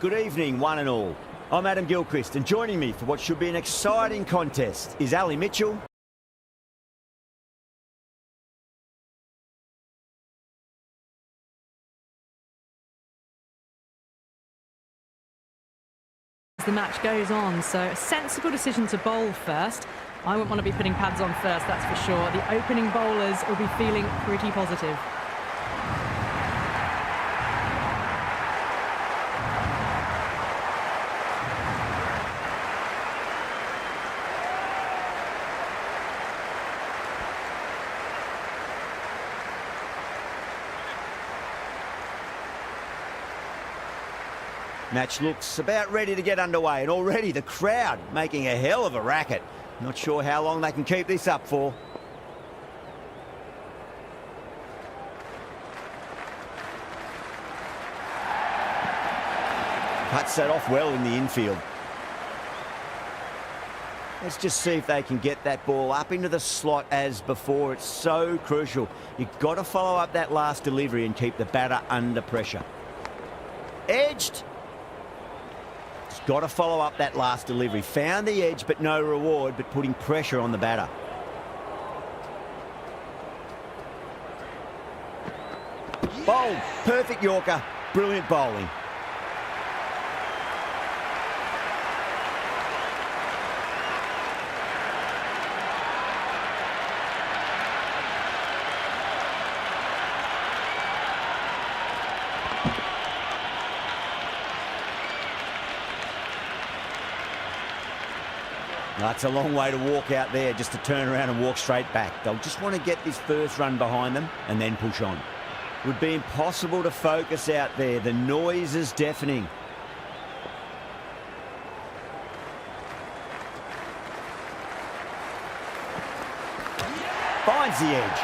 Good evening, one and all. I'm Adam Gilchrist, and joining me for what should be an exciting contest is Ali Mitchell. The match goes on, so a sensible decision to bowl first. I wouldn't want to be putting pads on first, that's for sure. The opening bowlers will be feeling pretty positive. Match looks about ready to get underway, and already the crowd making a hell of a racket. Not sure how long they can keep this up for. Cuts that off well in the infield. Let's just see if they can get that ball up into the slot as before. It's so crucial. You've got to follow up that last delivery and keep the batter under pressure. Edged. Got to follow up that last delivery. Found the edge, but no reward, but putting pressure on the batter. Bowled. Perfect Yorker. Brilliant bowling. That's a long way to walk out there, just to turn around and walk straight back. They'll just want to get this first run behind them and then push on. It would be impossible to focus out there. The noise is deafening. Finds the edge.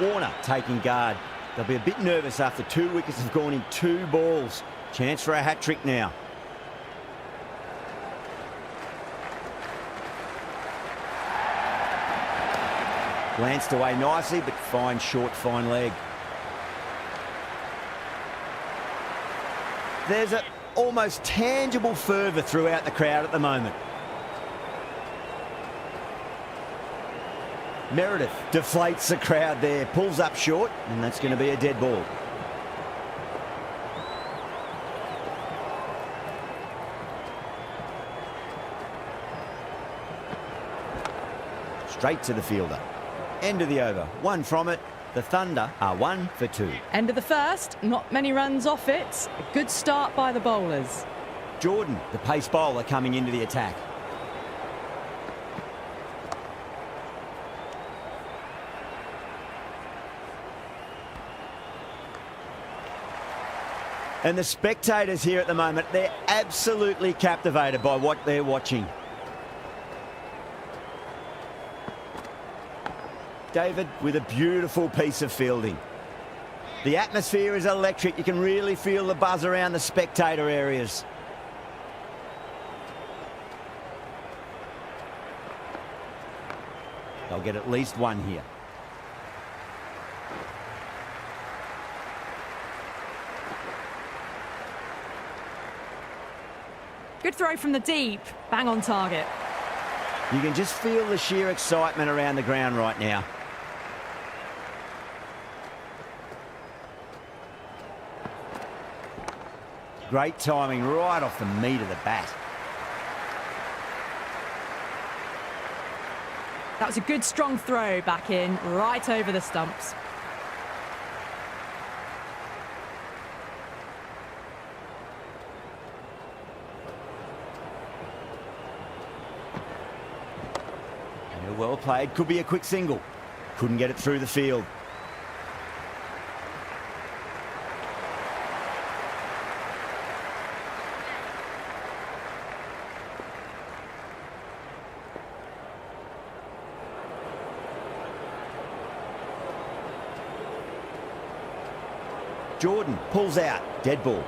Warner taking guard. They'll be a bit nervous after 2 wickets have gone in 2 balls. Chance for a hat-trick now. Glanced away nicely, but fine short, fine leg. There's an almost tangible fervour throughout the crowd at the moment. Meredith deflates the crowd there, pulls up short, and that's going to be a dead ball. Straight to the fielder. End of the over. 1 from it. The Thunder are 1 for 2. End of the first, not many runs off it. A good start by the bowlers. Jordan, the pace bowler, coming into the attack. And the spectators here at the moment, they're absolutely captivated by what they're watching. David with a beautiful piece of fielding. The atmosphere is electric. You can really feel the buzz around the spectator areas. They'll get at least 1 here. Good throw from the deep, bang on target. You can just feel the sheer excitement around the ground right now. Great timing right off the meat of the bat. That was a good strong throw back in, right over the stumps. Well played, could be a quick single. Couldn't get it through the field. Jordan pulls out. Dead ball.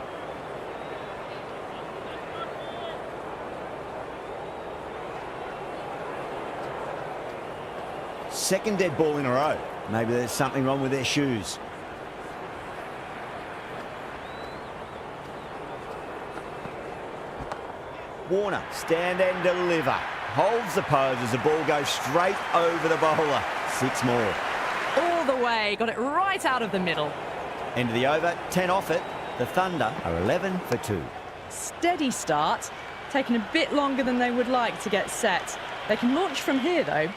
Second dead ball in a row. Maybe there's something wrong with their shoes. Warner, stand and deliver. Holds the pose as the ball goes straight over the bowler. 6 more. All the way, got it right out of the middle. End of the over, 10 off it. The Thunder are 11 for 2. Steady start, taking a bit longer than they would like to get set. They can launch from here though.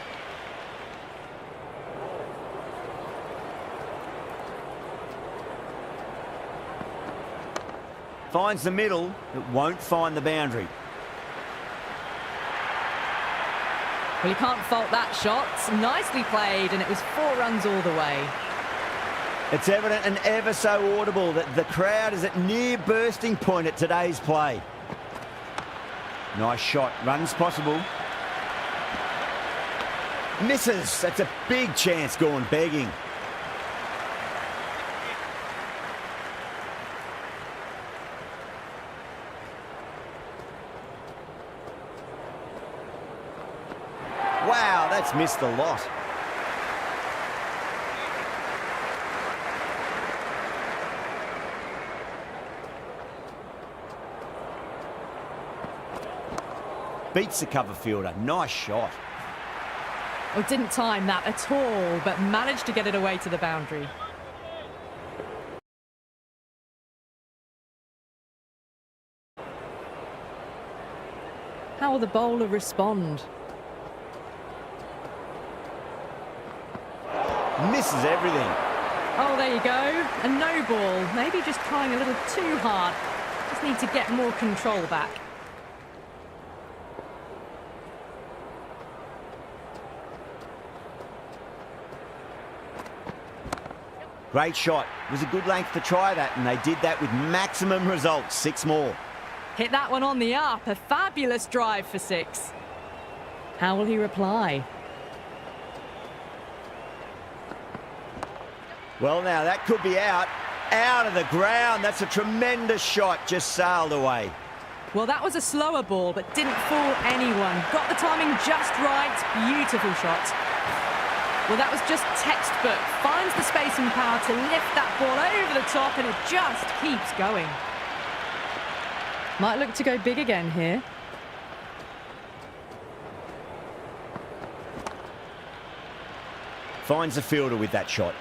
Finds the middle, but won't find the boundary. Well, you can't fault that shot. Nicely played, and it was 4 runs all the way. It's evident and ever so audible that the crowd is at near bursting point at today's play. Nice shot, runs possible. Misses, that's a big chance gone begging. Wow, that's missed a lot. Beats the cover fielder. Nice shot. Oh, didn't time that at all, but managed to get it away to the boundary. How will the bowler respond? Misses everything. Oh, there you go. A no ball. Maybe just trying a little too hard. Just need to get more control back. Great shot. It was a good length to try that, and they did that with maximum results. 6 more. Hit that one on the up. A fabulous drive for 6. How will he reply? Well, now that could be out. Out of the ground. That's a tremendous shot. Just sailed away. Well, that was a slower ball, but didn't fool anyone. Got the timing just right. Beautiful shot. Well, that was just textbook. Finds the space and power to lift that ball over the top, and it just keeps going. Might look to go big again here. Finds the fielder with that shot.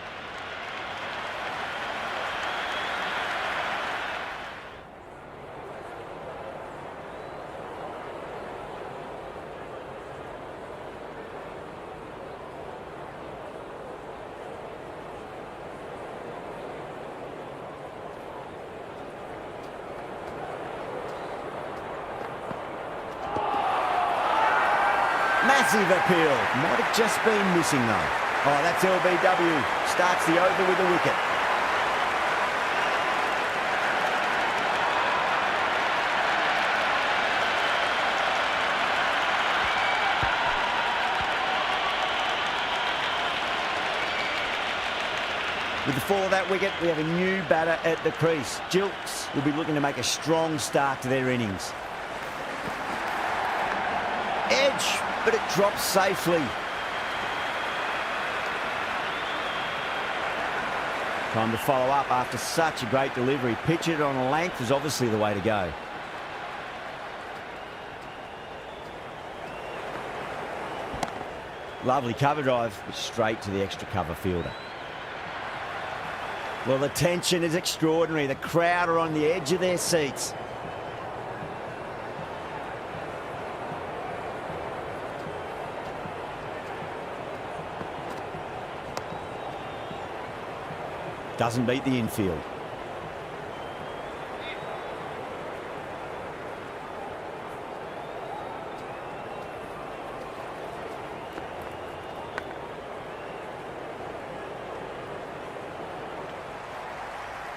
Massive appeal. Might have just been missing though. Oh, that's LBW. Starts the over with a wicket. With the fall of that wicket, we have a new batter at the crease. Gilks will be looking to make a strong start to their innings. Edge, but it drops safely. Time to follow up after such a great delivery. Pitch it on a length is obviously the way to go. Lovely cover drive, straight to the extra cover fielder. Well, the tension is extraordinary. The crowd are on the edge of their seats. Doesn't beat the infield.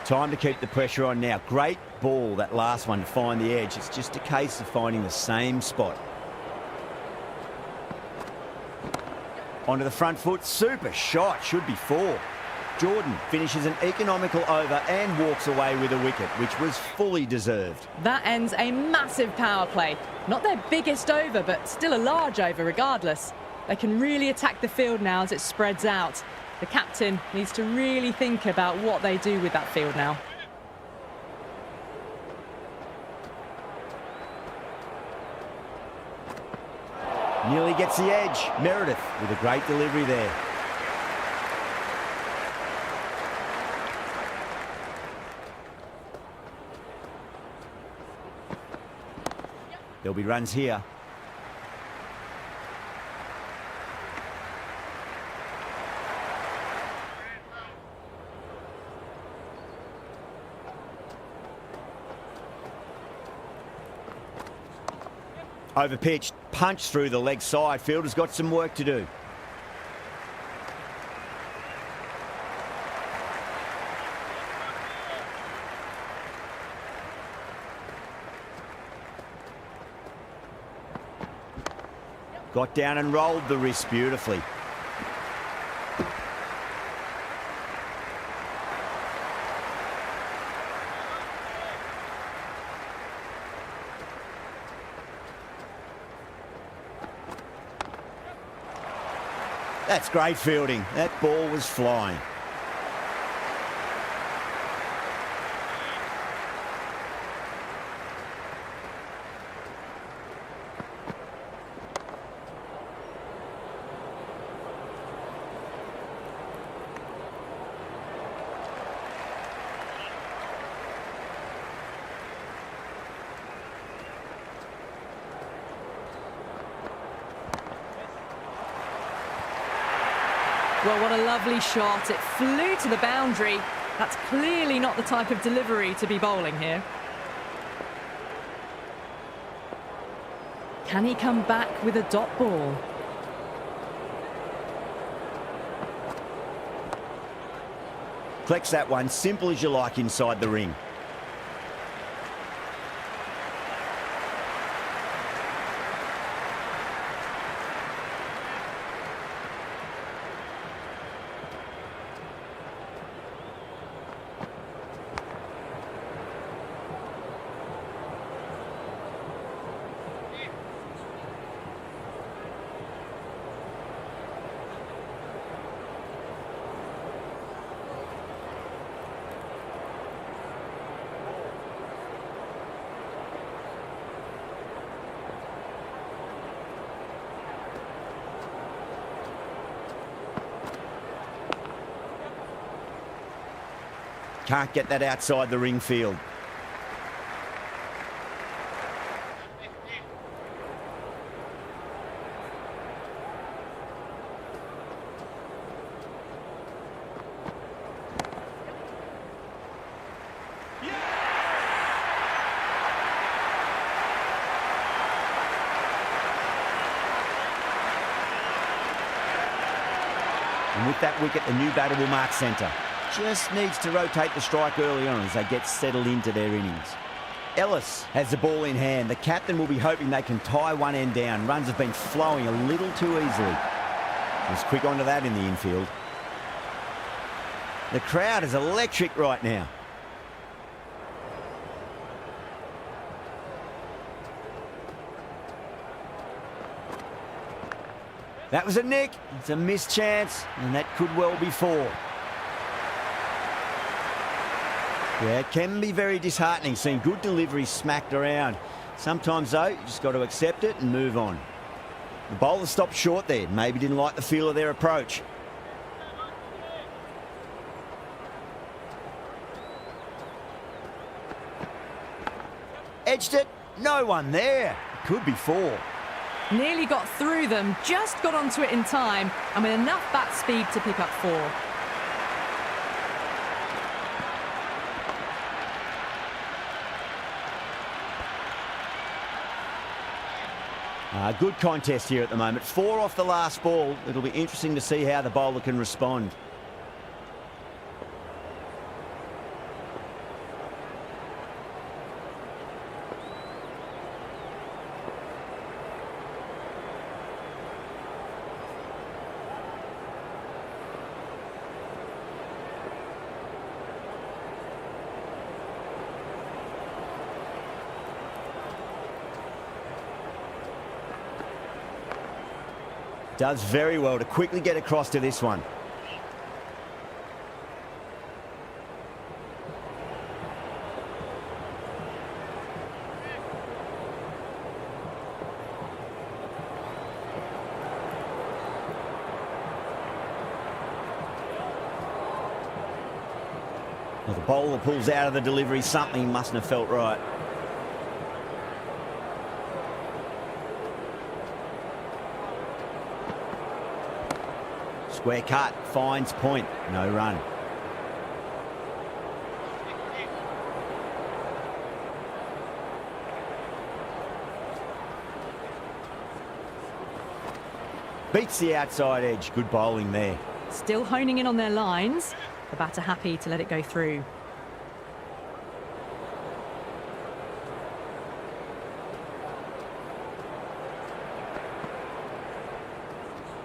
Time to keep the pressure on now. Great ball, that last one, to find the edge. It's just a case of finding the same spot. Onto the front foot. Super shot. Should be 4. Jordan finishes an economical over and walks away with a wicket, which was fully deserved. That ends a massive power play. Not their biggest over, but still a large over regardless. They can really attack the field now as it spreads out. The captain needs to really think about what they do with that field now. Nearly gets the edge. Meredith with a great delivery there. There'll be runs here. Overpitched, punch through the leg side. Fielder's got some work to do. Got down and rolled the wrist beautifully. That's great fielding. That ball was flying. Well, what a lovely shot. It flew to the boundary. That's clearly not the type of delivery to be bowling here. Can he come back with a dot ball? Collects that one, simple as you like inside the ring. Can't get that outside the ring field. And with that wicket, the new batter will mark centre. Just needs to rotate the strike early on as they get settled into their innings. Ellis has the ball in hand. The captain will be hoping they can tie one end down. Runs have been flowing a little too easily. He's quick onto that in the infield. The crowd is electric right now. That was a nick. It's a missed chance, and that could well be four. Yeah, it can be very disheartening seeing good deliveries smacked around. Sometimes, though, you just got to accept it and move on. The bowler stopped short there. Maybe didn't like the feel of their approach. Edged it. No one there. Could be four. Nearly got through them, just got onto it in time, and with enough bat speed to pick up four. Good contest here at the moment. Four off the last ball. It'll be interesting to see how the bowler can respond. Does very well to quickly get across to this one. Well, the bowler pulls out of the delivery. Something mustn't have felt right. Square cut, finds point, no run. Beats the outside edge, good bowling there. Still honing in on their lines. The batter happy to let it go through.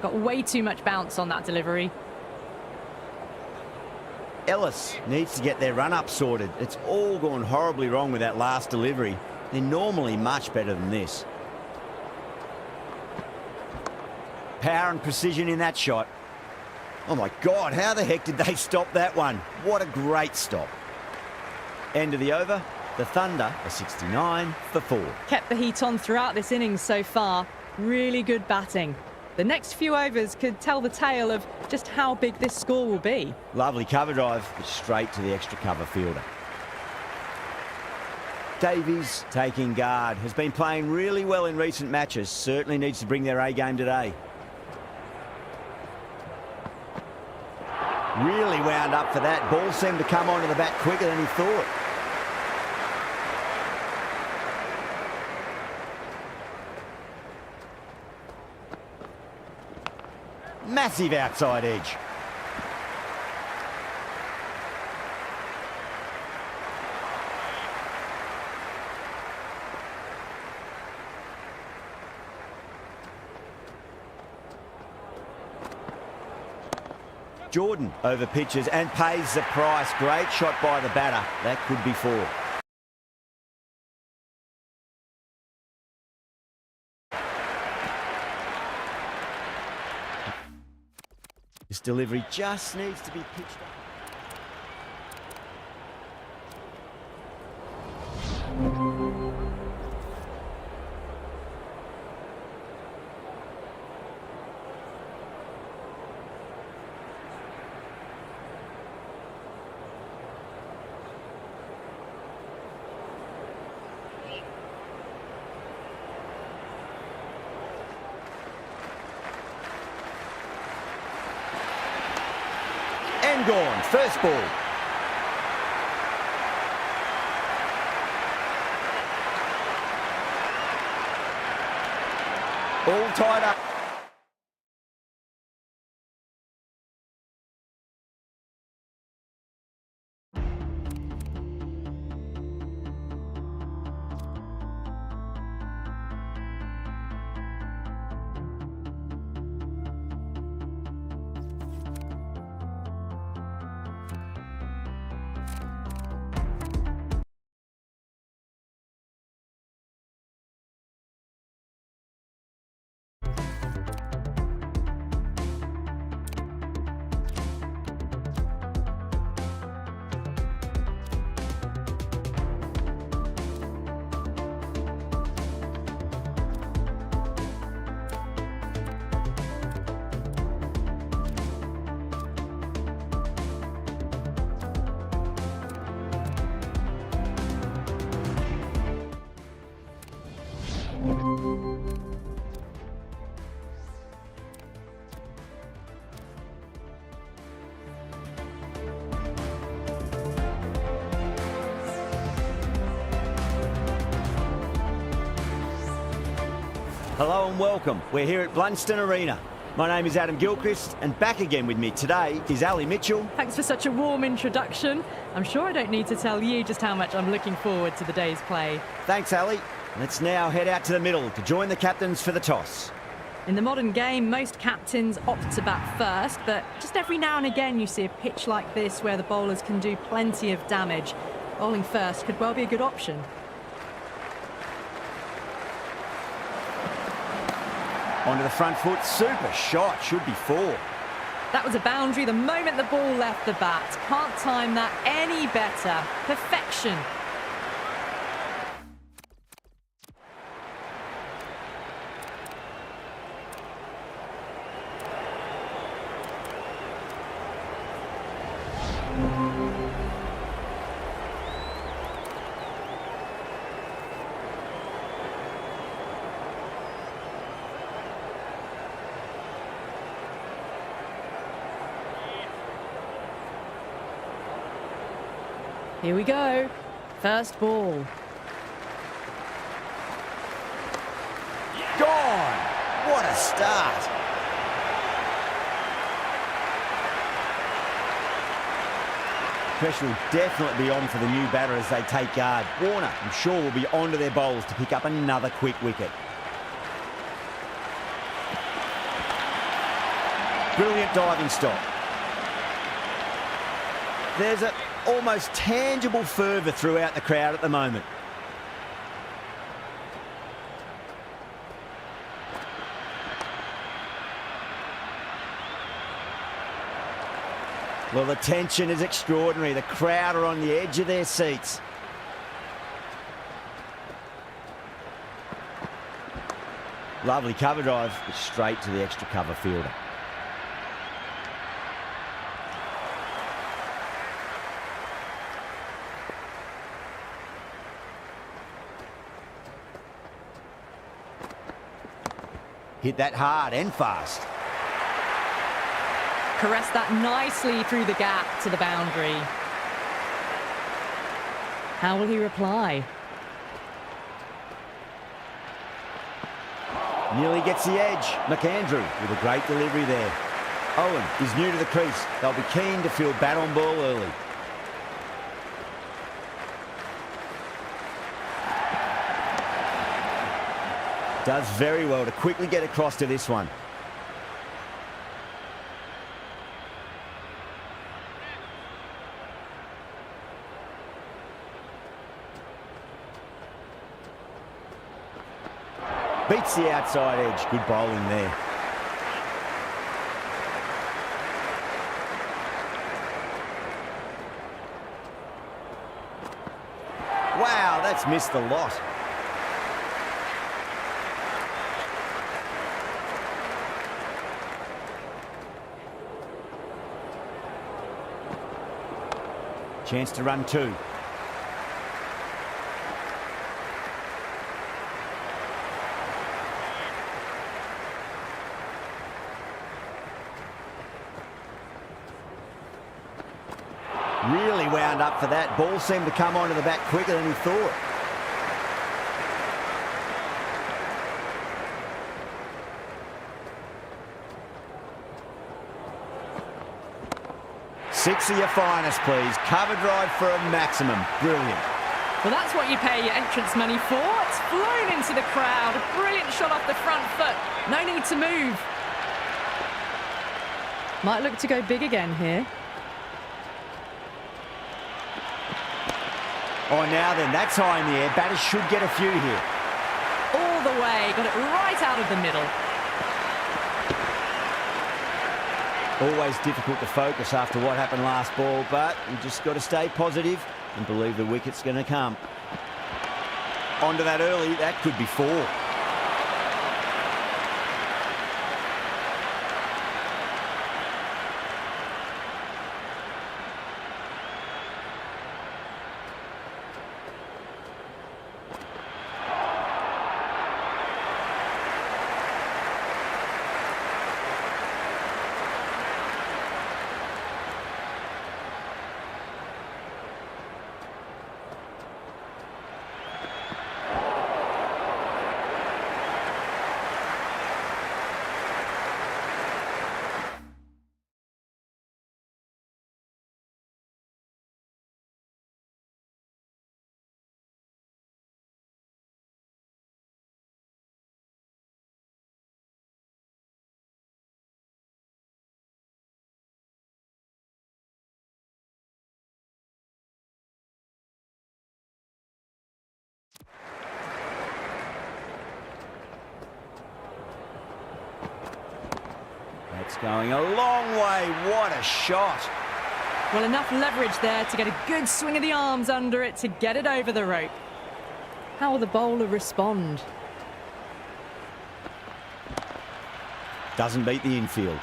Got way too much bounce on that delivery. Ellis needs to get their run-up sorted. It's all gone horribly wrong with that last delivery. They're normally much better than this. Power and precision in that shot. Oh my God, how the heck did they stop that one? What a great stop. End of the over. The Thunder are 69 for 4. Kept the heat on throughout this innings so far. Really good batting. The next few overs could tell the tale of just how big this score will be. Lovely cover drive, but straight to the extra cover fielder. Davies taking guard. Has been playing really well in recent matches. Certainly needs to bring their A game today. Really wound up for that. Ball seemed to come onto the bat quicker than he thought. Massive outside edge. Jordan over pitches and pays the price. Great shot by the batter. That could be 4. This delivery just needs to be pitched up. And gone. First ball. All tied up. Hello and welcome. We're here at Blunston Arena. My name is Adam Gilchrist, and back again with me today is Ali Mitchell. Thanks for such a warm introduction. I'm sure I don't need to tell you just how much I'm looking forward to the day's play. Thanks, Ali. Let's now head out to the middle to join the captains for the toss. In the modern game, most captains opt to bat first, but just every now and again you see a pitch like this where the bowlers can do plenty of damage. Bowling first could well be a good option. Onto the front foot, super shot, should be 4. That was a boundary the moment the ball left the bat. Can't time that any better. Perfection. Here we go. First ball. Gone! What a start! Pressure will definitely be on for the new batter as they take guard. Warner, I'm sure, will be onto their bowls to pick up another quick wicket. Brilliant diving stop. There's an almost tangible fervour throughout the crowd at the moment. Well, the tension is extraordinary. The crowd are on the edge of their seats. Lovely cover drive, but straight to the extra cover fielder. Hit that hard and fast. Caressed that nicely through the gap to the boundary. How will he reply? Nearly gets the edge. McAndrew with a great delivery there. Owen is new to the crease. They'll be keen to field bat on ball early. Does very well to quickly get across to this one. Beats the outside edge. Good bowling there. Wow, that's missed the lot. Chance to run 2. Really wound up for that. Ball seemed to come onto the bat quicker than he thought. Six of your finest, please. Cover drive for a maximum. Brilliant. Well, that's what you pay your entrance money for. It's flown into the crowd. A brilliant shot off the front foot. No need to move. Might look to go big again here. Oh, now then, that's high in the air. Batters should get a few here. All the way. Got it right out of the middle. Always difficult to focus after what happened last ball, but you just got to stay positive and believe the wicket's going to come. Onto that early, that could be 4. It's going a long way. What a shot. Well, enough leverage there to get a good swing of the arms under it to get it over the rope. How will the bowler respond? Doesn't beat the infield.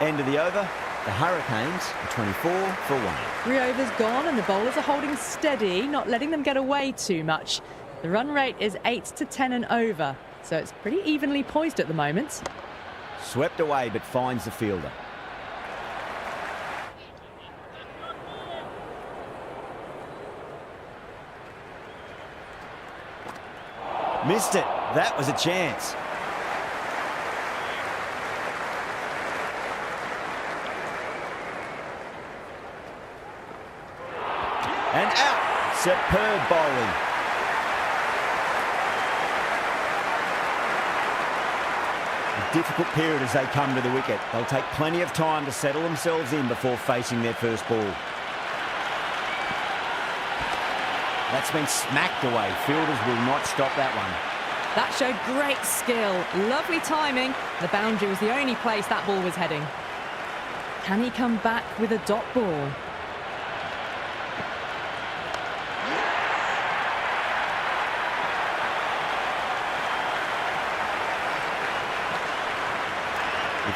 End of the over. The Hurricanes are 24 for 1. 3 overs gone and the bowlers are holding steady, not letting them get away too much. The run rate is 8 to 10 and over, so it's pretty evenly poised at the moment. Swept away but finds the fielder. Missed it. That was a chance. And out. Superb bowling. A difficult period as they come to the wicket. They'll take plenty of time to settle themselves in before facing their first ball. That's been smacked away. Fielders will not stop that one. That showed great skill. Lovely timing. The boundary was the only place that ball was heading. Can he come back with a dot ball?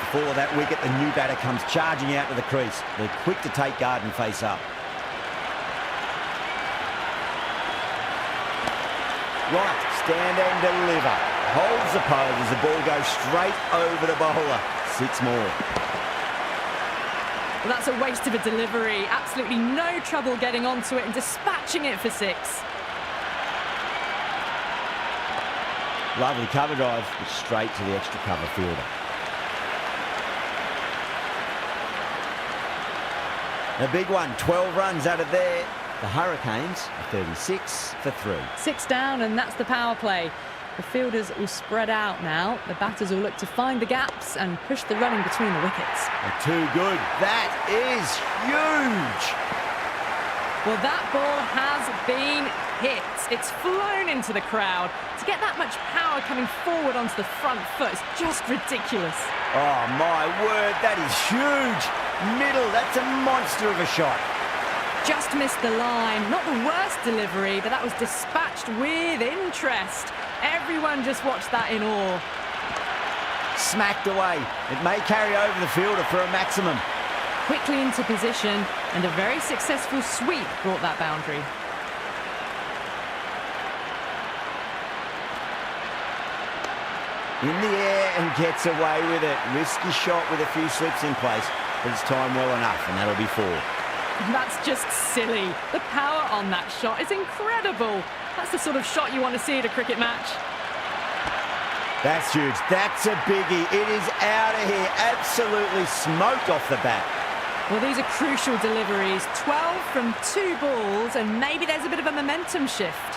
Before that wicket, the new batter comes charging out to the crease. They're quick to take guard and face up. Right, stand and deliver. Holds the pose as the ball goes straight over the bowler. 6 more. Well, that's a waste of a delivery. Absolutely no trouble getting onto it and dispatching it for 6. Lovely cover drive, straight to the extra cover fielder. The big one, 12 runs out of there. The Hurricanes are 36 for 3. 6 down, and that's the power play. The fielders will spread out now. The batters will look to find the gaps and push the running between the wickets. They're too good. That is huge. Well, that ball has been hit. It's flown into the crowd. To get that much power coming forward onto the front foot is just ridiculous. Oh, my word, that is huge. Middle, that's a monster of a shot. Just missed the line. Not the worst delivery, but that was dispatched with interest. Everyone just watched that in awe. Smacked away. It may carry over the fielder for a maximum. Quickly into position, and a very successful sweep brought that boundary. In the air and gets away with it. Risky shot with a few slips in place, but it's timed well enough, and that'll be 4. That's just silly. The power on that shot is incredible. That's the sort of shot you want to see at a cricket match. That's huge. That's a biggie. It is out of here. Absolutely smoked off the bat. Well, these are crucial deliveries. 12 from 2 balls, and maybe there's a bit of a momentum shift.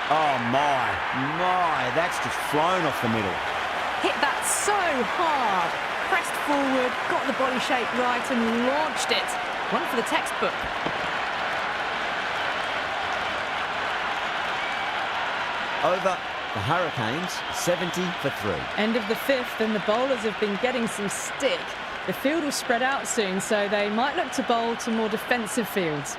Oh, my. That's just flown off the middle. Hit that so hard. Pressed forward, got the body shape right and launched it. One for the textbook. Over the Hurricanes, 70 for 3. End of the 5th, and the bowlers have been getting some stick. The field will spread out soon, so they might look to bowl to more defensive fields.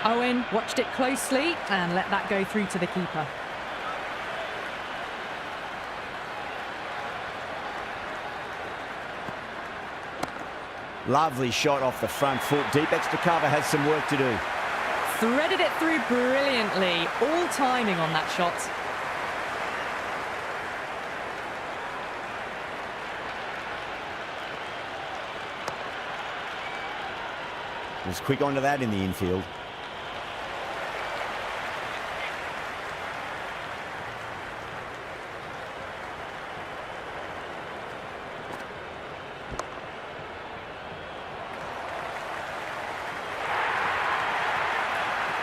Owen watched it closely and let that go through to the keeper. Lovely shot off the front foot. Deep extra cover has some work to do. Threaded it through brilliantly. All timing on that shot. Was quick onto that in the infield.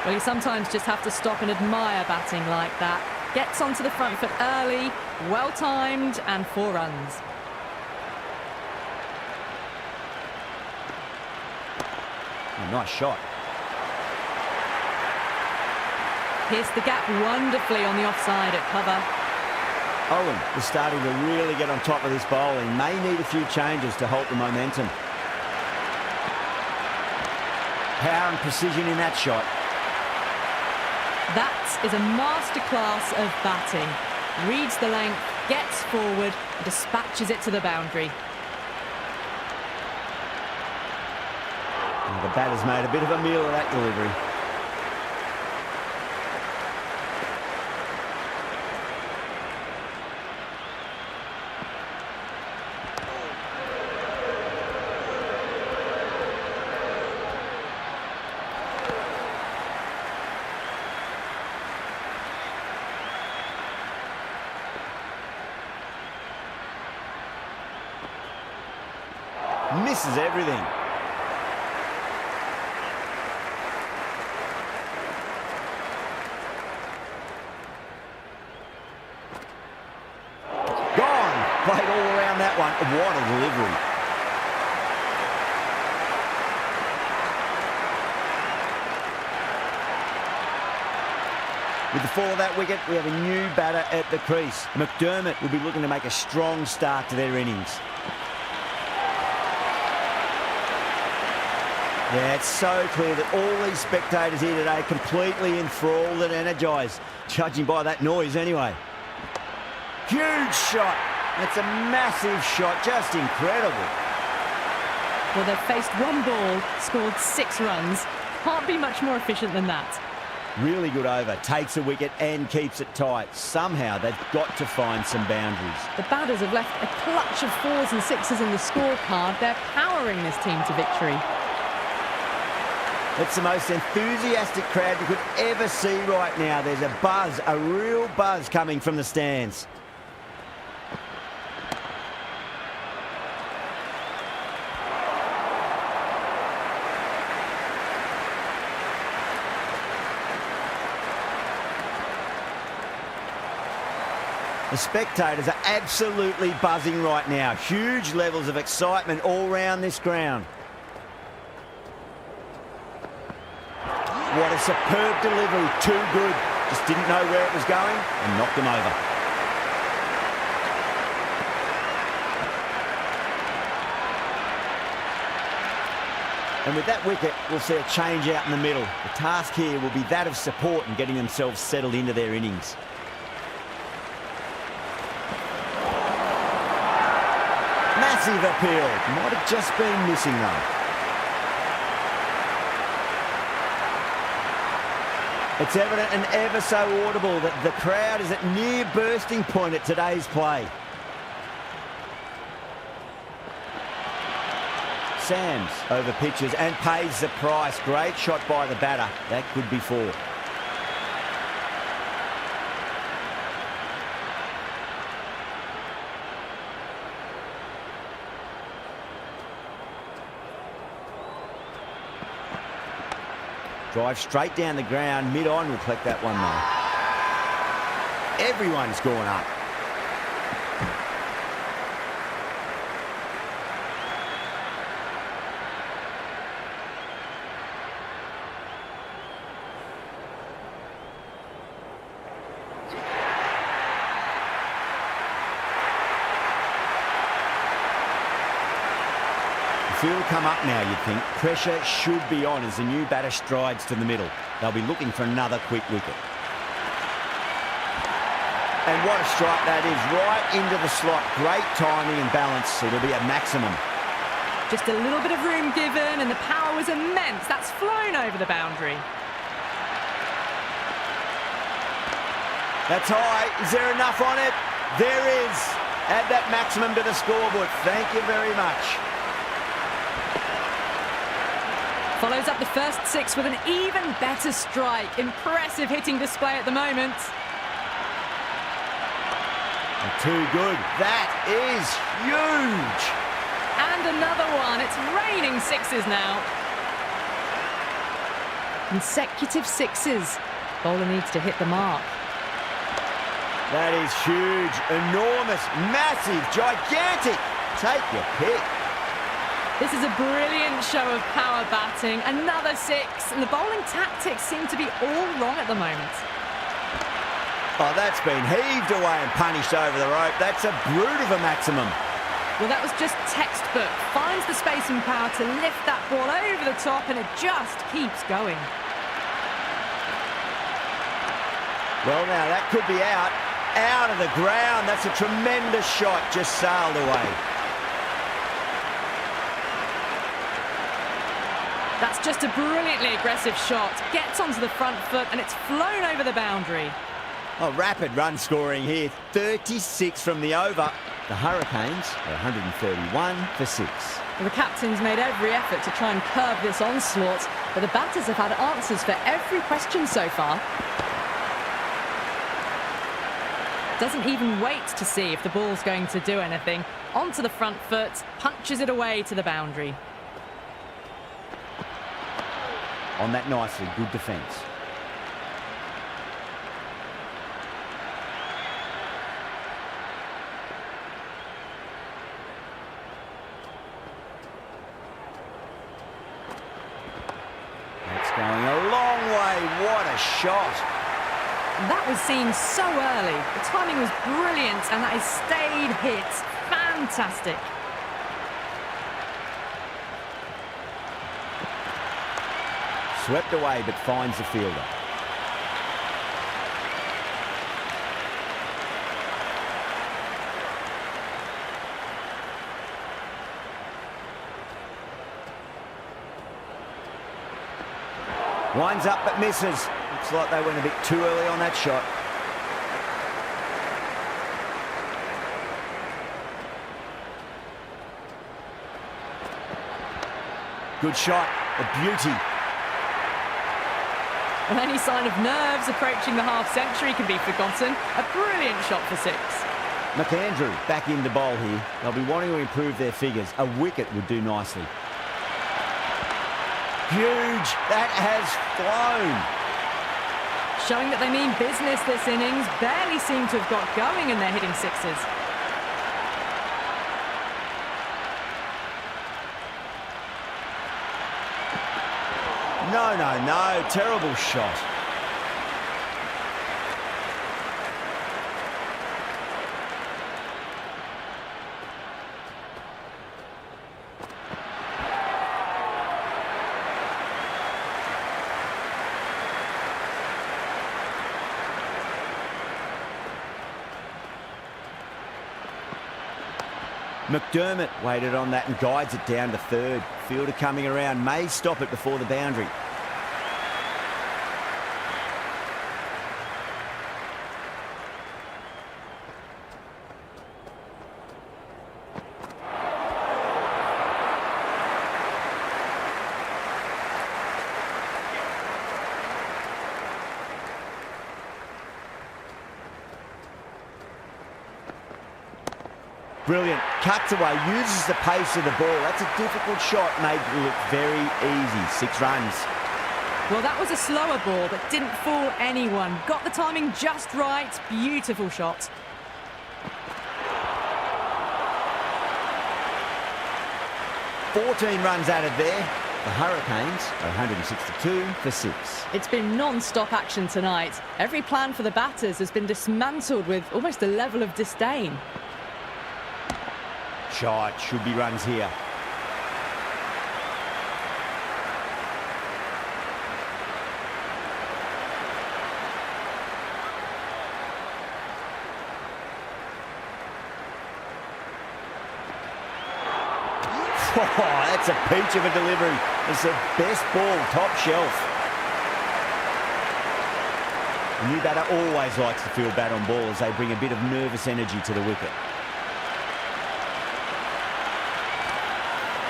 Well, you sometimes just have to stop and admire batting like that. Gets onto the front foot early, well-timed, and 4 runs. Oh, nice shot. Pierced the gap wonderfully on the offside at cover. Owen is starting to really get on top of this bowling. May need a few changes to halt the momentum. Power and precision in that shot. That is a masterclass of batting. Reads the length, gets forward, and dispatches it to the boundary. The batter's made a bit of a meal of that delivery. Misses everything. Gone. Played all around that one. What a delivery. With the fall of that wicket, we have a new batter at the crease. McDermott will be looking to make a strong start to their innings. Yeah, it's so clear that all these spectators here today completely enthralled and energised, judging by that noise anyway. Huge shot. That's a massive shot, just incredible. Well, they've faced 1 ball, scored 6 runs. Can't be much more efficient than that. Really good over, takes a wicket and keeps it tight. Somehow they've got to find some boundaries. The batters have left a clutch of 4s and 6s in the scorecard. They're powering this team to victory. It's the most enthusiastic crowd you could ever see right now. There's a buzz, a real buzz coming from the stands. The spectators are absolutely buzzing right now. Huge levels of excitement all round this ground. What a superb delivery, too good. Just didn't know where it was going and knocked them over. And with that wicket, we'll see a change out in the middle. The task here will be that of support and getting themselves settled into their innings. Massive appeal. Might have just been missing though. It's evident and ever so audible that the crowd is at near bursting point at today's play. Sams over pitches and pays the price. Great shot by the batter. That could be 4. Drive straight down the ground, mid-on will collect that one though. Everyone's gone up. Field come up now, you'd think. Pressure should be on as the new batter strides to the middle. They'll be looking for another quick wicket. And what a strike that is, right into the slot. Great timing and balance. It'll be at maximum. Just a little bit of room given and the power was immense. That's flown over the boundary. That's high. Is there enough on it? There is. Add that maximum to the scoreboard. Thank you very much. Follows up the first 6 with an even better strike. Impressive hitting display at the moment. And too good. That is huge. And another one. It's raining 6s now. Consecutive sixes. Bowler needs to hit the mark. That is huge, enormous, massive, gigantic. Take your pick. This is a brilliant show of power batting. Another six, and the bowling tactics seem to be all wrong at the moment. Oh, that's been heaved away and punished over the rope. That's a brute of a maximum. Well, that was just textbook. Finds the space and power to lift that ball over the top, and it just keeps going. Well, now, that could be out of the ground. That's a tremendous shot, just sailed away. That's just a brilliantly aggressive shot. Gets onto the front foot, and it's flown over the boundary. Oh, rapid run scoring here. 36 from the over. The Hurricanes are 131 for 6. Well, the captain's made every effort to try and curb this onslaught, but the batters have had answers for every question so far. Doesn't even wait to see if the ball's going to do anything. Onto the front foot, punches it away to the boundary. On that nicely, good defence. That's going a long way. What a shot. That was seen so early. The timing was brilliant, and that is stayed hit. Fantastic. Swept away, but finds the fielder. Winds up but misses. Looks like they went a bit too early on that shot. Good shot, a beauty. Well, any sign of nerves approaching the half-century can be forgotten. A brilliant shot for 6. McAndrew back in to bowl here. They'll be wanting to improve their figures. A wicket would do nicely. Huge. That has flown. Showing that they mean business this innings. Barely seem to have got going, and they're hitting sixes. No, no, no. Terrible shot. McDermott waited on that and guides it down to third. Fielder coming around, may stop it before the boundary. Brilliant. Cuts away, uses the pace of the ball. That's a difficult shot, made it look very easy. 6 runs. Well, that was a slower ball, but didn't fool anyone. Got the timing just right. Beautiful shot. "14 runs added there. The Hurricanes are 162 for 6. It's been non-stop action tonight. Every plan for the batters has been dismantled with almost a level of disdain. Shot, should be runs here. Oh, that's a peach of a delivery. It's the best ball, top shelf. A new batter always likes to field bat on ball as they bring a bit of nervous energy to the wicket.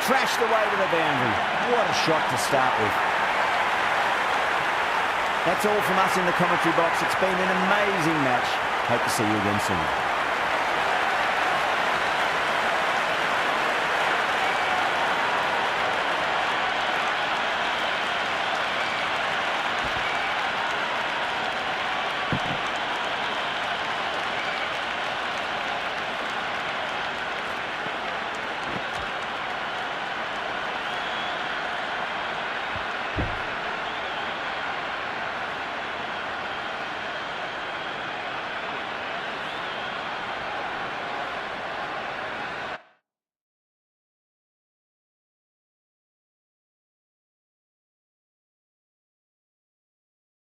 Trashed away to the boundary. What a shot to start with. That's all from us in the commentary box. It's been an amazing match. Hope to see you again soon.